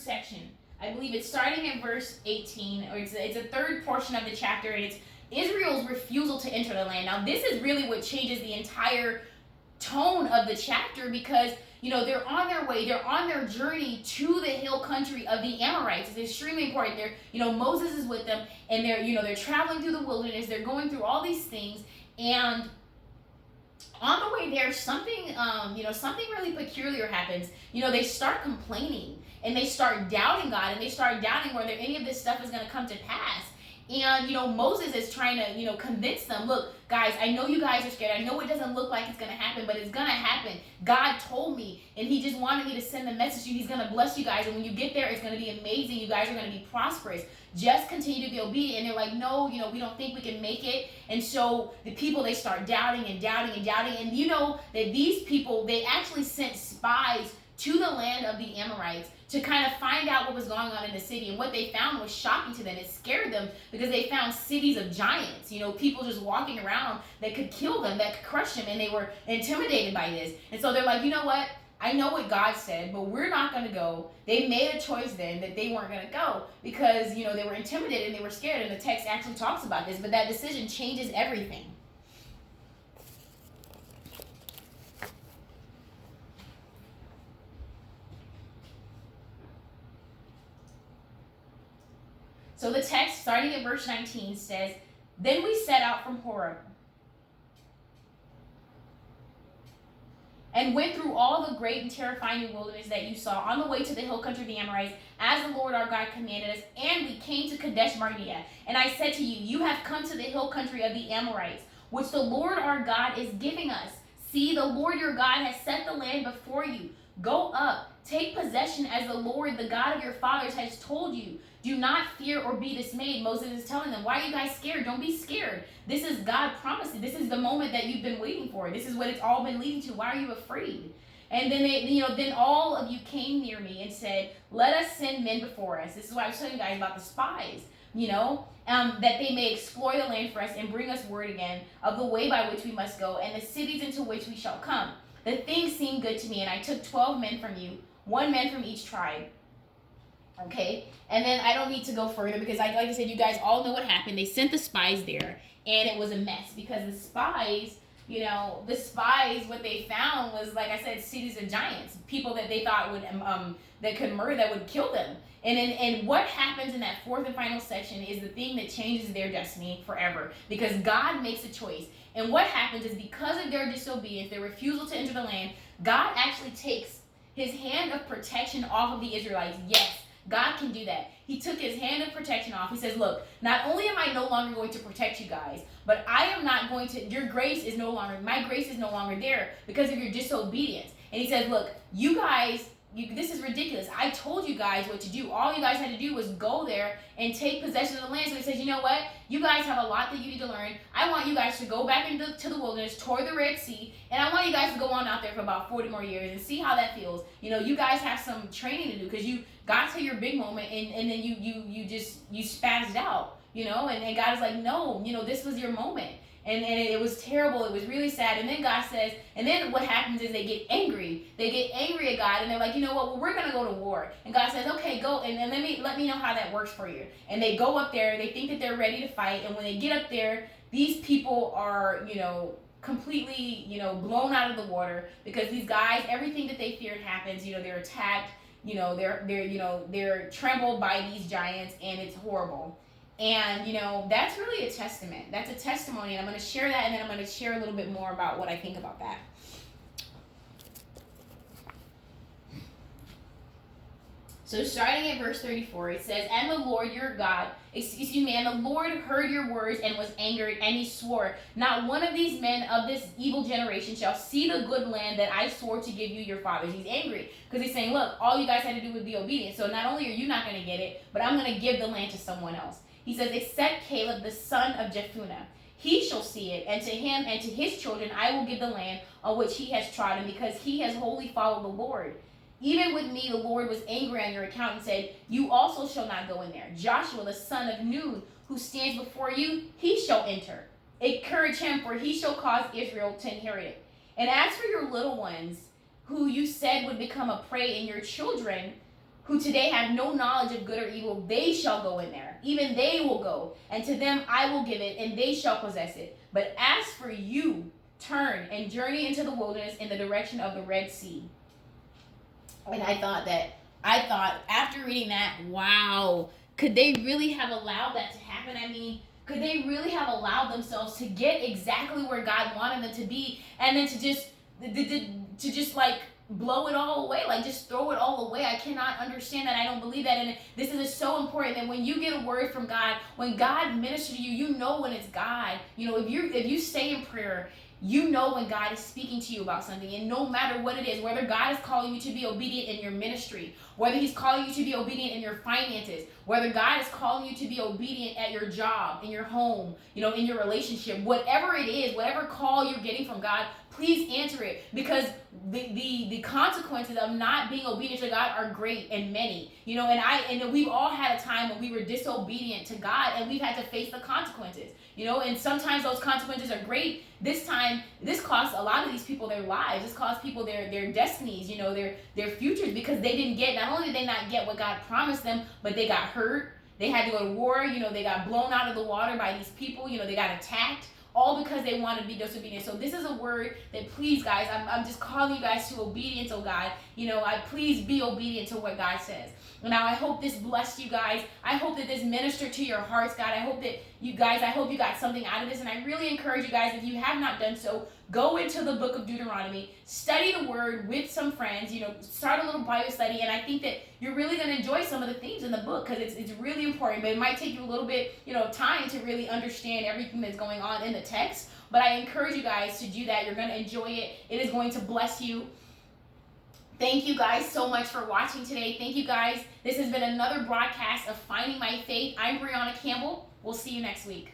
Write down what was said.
section. I believe it's starting at verse 18, or it's a third portion of the chapter, and it's Israel's refusal to enter the land. Now, this is really what changes the entire tone of the chapter, because they're on their way, they're on their journey to the hill country of the Amorites. It's extremely important. Moses is with them, and they're traveling through the wilderness, they're going through all these things, and on the way there, something really peculiar happens. They start complaining, and they start doubting God, and they start doubting whether any of this stuff is going to come to pass. And Moses is trying to convince them, look, guys, I know you guys are scared, I know it doesn't look like it's going to happen, but it's going to happen. God told me, and he just wanted me to send the message to you. He's going to bless you guys, and when you get there, it's going to be amazing. You guys are going to be prosperous. Just continue to be obedient. And they're like, no, we don't think we can make it. And so the people, they start doubting and doubting and doubting. And that these people, they actually sent spies to the land of the Amorites to kind of find out what was going on in the city. And what they found was shocking to them. It scared them, because they found cities of giants, people just walking around that could kill them, that could crush them, and they were intimidated by this. And so they're like, you know what? I know what God said, but we're not going to go. They made a choice then that they weren't going to go, because, they were intimidated and they were scared. And the text actually talks about this, but that decision changes everything. So the text, starting at verse 19, says, "Then we set out from Horeb and went through all the great and terrifying wilderness that you saw on the way to the hill country of the Amorites, as the Lord our God commanded us. And we came to Kadesh Barnea. And I said to you, you have come to the hill country of the Amorites, which the Lord our God is giving us. See, the Lord your God has set the land before you. Go up, take possession as the Lord, the God of your fathers, has told you. Do not fear or be dismayed." Moses is telling them, why are you guys scared? Don't be scared. This is God promising. This is the moment that you've been waiting for. This is what it's all been leading to. Why are you afraid? And then then all of you came near me and said, "Let us send men before us." This is why I was telling you guys about the spies, that they may explore the land for us and bring us word again of the way by which we must go and the cities into which we shall come. The thing seemed good to me, and I took 12 men from you, 1 man from each tribe. Okay, and then I don't need to go further, because like I said, you guys all know what happened. They sent the spies there, and it was a mess, because the spies, what they found was, like I said, cities of giants, people that they thought would that could murder, that would kill them. And what happens in that fourth and final section is the thing that changes their destiny forever, because God makes a choice. And what happens is, because of their disobedience, their refusal to enter the land, God actually takes his hand of protection off of the Israelites. Yes, God can do that. He took his hand of protection off. He says, look, not only am I no longer going to protect you guys, but I am not going to, my grace is no longer there because of your disobedience. And he says, look, you guys, this is ridiculous. I told you guys what to do. All you guys had to do was go there and take possession of the land. So he says, you know what? You guys have a lot that you need to learn. I want you guys to go back to the wilderness, toward the Red Sea, and I want you guys to go on out there for about 40 more years and see how that feels. You guys have some training to do, because you got to your big moment, and then you spazzed out, and God is like, no, this was your moment. And it was terrible. It was really sad. And then God says, and then what happens is they get angry. They get angry at God, and they're like, you know what? Well, we're gonna go to war. And God says, okay, go, and then let me know how that works for you. And they go up there. They think that they're ready to fight. And when they get up there, these people are, completely, blown out of the water, because these guys, everything that they feared happens. They're attacked. They're trampled by these giants, and it's horrible. And, that's really a testament. That's a testimony. And I'm going to share that, and then I'm going to share a little bit more about what I think about that. So starting at verse 34, it says, and the Lord heard your words and was angered, and he swore, not one of these men of this evil generation shall see the good land that I swore to give you, your fathers. He's angry, because he's saying, look, all you guys had to do was be obedient. So not only are you not going to get it, but I'm going to give the land to someone else. He says, except Caleb, the son of Jephunneh. He shall see it, and to him and to his children I will give the land on which he has trodden, because he has wholly followed the Lord. Even with me the Lord was angry on your account, and said, you also shall not go in there. Joshua, the son of Nun, who stands before you, he shall enter. Encourage him, for he shall cause Israel to inherit it. And as for your little ones, who you said would become a prey, and your children, who today have no knowledge of good or evil, they shall go in there. Even they will go, and to them I will give it, and they shall possess it. But as for you, turn and journey into the wilderness in the direction of the Red Sea. And I thought after reading that, wow, could they really have allowed that to happen? I mean, could they really have allowed themselves to get exactly where God wanted them to be, and then to just like blow it all away, like just throw it all away? I cannot understand that. I don't believe that. And this is so important that when you get a word from God, when God ministers to you, you know when it's God. You know, if you stay in prayer, you know when God is speaking to you about something. And no matter what it is, whether God is calling you to be obedient in your ministry, whether he's calling you to be obedient in your finances, whether God is calling you to be obedient at your job, in your home, you know, in your relationship, whatever it is, whatever call you're getting from God, please answer it, because the consequences of not being obedient to God are great and many. You know, and we've all had a time when we were disobedient to God, and we've had to face the consequences. You know, and sometimes those consequences are great. This time, this costs a lot of these people their lives. This costs people their destinies, you know, their futures, because they didn't get, not only did they not get what God promised them, but they got hurt. They had to go to war. You know, they got blown out of the water by these people. You know, they got attacked, all because they wanted to be disobedient. So this is a word that, please, guys, I'm just calling you guys to obedience, oh God. You know, please be obedient to what God says. Now, I hope this blessed you guys. I hope that this ministered to your hearts, God. I hope you got something out of this. And I really encourage you guys, if you have not done so, go into the book of Deuteronomy, study the word with some friends, you know, start a little Bible study. And I think that you're really going to enjoy some of the themes in the book, because it's really important. But it might take you a little bit, you know, time to really understand everything that's going on in the text. But I encourage you guys to do that. You're going to enjoy it. It is going to bless you. Thank you guys so much for watching today. Thank you guys. This has been another broadcast of Finding My Faith. I'm Brianna Campbell. We'll see you next week.